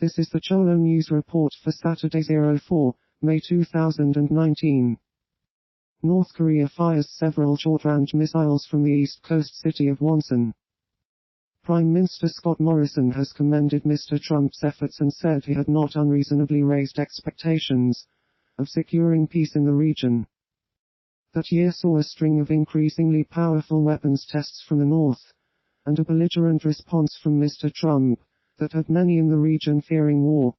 This is the Cholo News Report for Saturday 04, May 2019. North Korea fires several short-range missiles from the east coast city of Wonsan. Prime Minister Scott Morrison has commended Mr. Trump's efforts and said he had not unreasonably raised expectations of securing peace in the region. That year saw a string of increasingly powerful weapons tests from the north, and a belligerent response from Mr. Trump that had many in the region fearing war.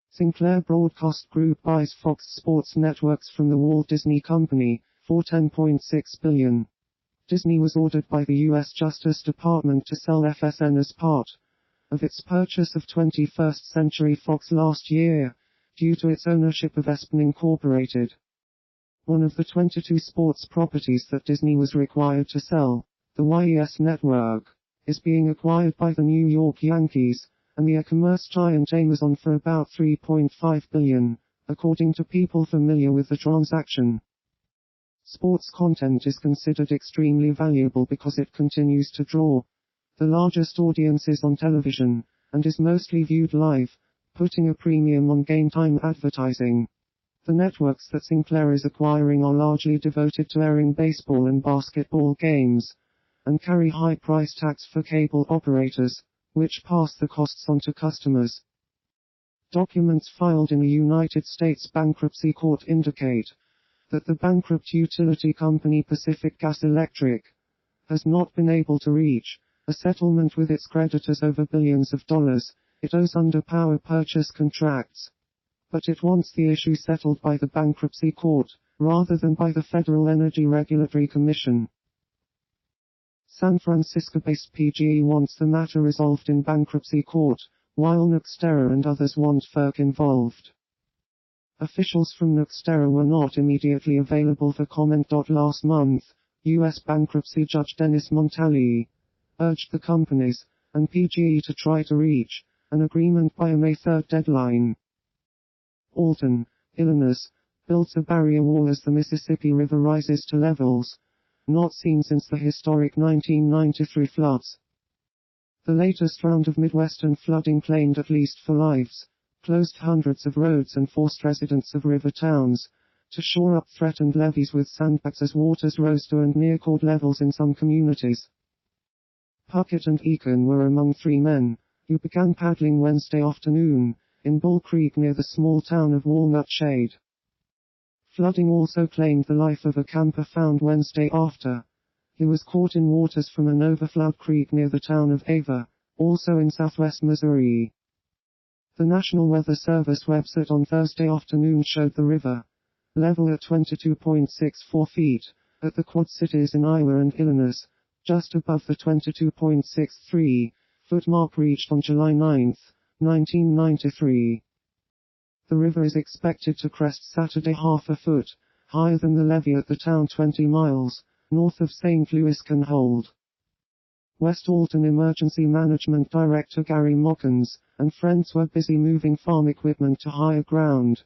Sinclair Broadcast Group buys Fox Sports Networks from the Walt Disney Company for $10.6 billion. Disney was ordered by the U.S. Justice Department to sell FSN as part of its purchase of 21st Century Fox last year, due to its ownership of ESPN Incorporated. One of the 22 sports properties that Disney was required to sell, the YES Network, is being acquired by the New York Yankees and the e-commerce giant Amazon for about $3.5 billion, according to people familiar with the transaction. Sports content is considered extremely valuable because it continues to draw the largest audiences on television, and is mostly viewed live, putting a premium on game time advertising. The networks that Sinclair is acquiring are largely devoted to airing baseball and basketball games, and carry high price tags for cable operators, which pass the costs on to customers. Documents filed in a United States bankruptcy court indicate that the bankrupt utility company Pacific Gas Electric has not been able to reach a settlement with its creditors over billions of dollars it owes under power purchase contracts. But it wants the issue settled by the bankruptcy court, rather than by the Federal Energy Regulatory Commission. San Francisco-based PGE wants the matter resolved in bankruptcy court, while NextEra and others want FERC involved. Officials from NextEra were not immediately available for comment. Last month, U.S. bankruptcy judge Dennis Montali urged the companies and PGE to try to reach an agreement by a May 3 deadline. Alton, Illinois, builds a barrier wall as the Mississippi River rises to levels not seen since the historic 1993 floods. The latest round of Midwestern flooding claimed at least 4 lives, closed hundreds of roads and forced residents of river towns to shore up threatened levees with sandbags as waters rose to and near cord levels in some communities. Puckett and Eakin were among 3 men who began paddling Wednesday afternoon in Bull Creek near the small town of Walnut Shade. Flooding also claimed the life of a camper found Wednesday after he was caught in waters from an overflowed creek near the town of Ava, also in southwest Missouri. The National Weather Service website on Thursday afternoon showed the river level at 22.64 feet at the Quad Cities in Iowa and Illinois, just above the 22.63 foot mark reached on July 9, 1993. The river is expected to crest Saturday half a foot higher than the levee at the town 20 miles north of St. Louis can hold. West Alton Emergency Management Director Gary Mockins and friends were busy moving farm equipment to higher ground.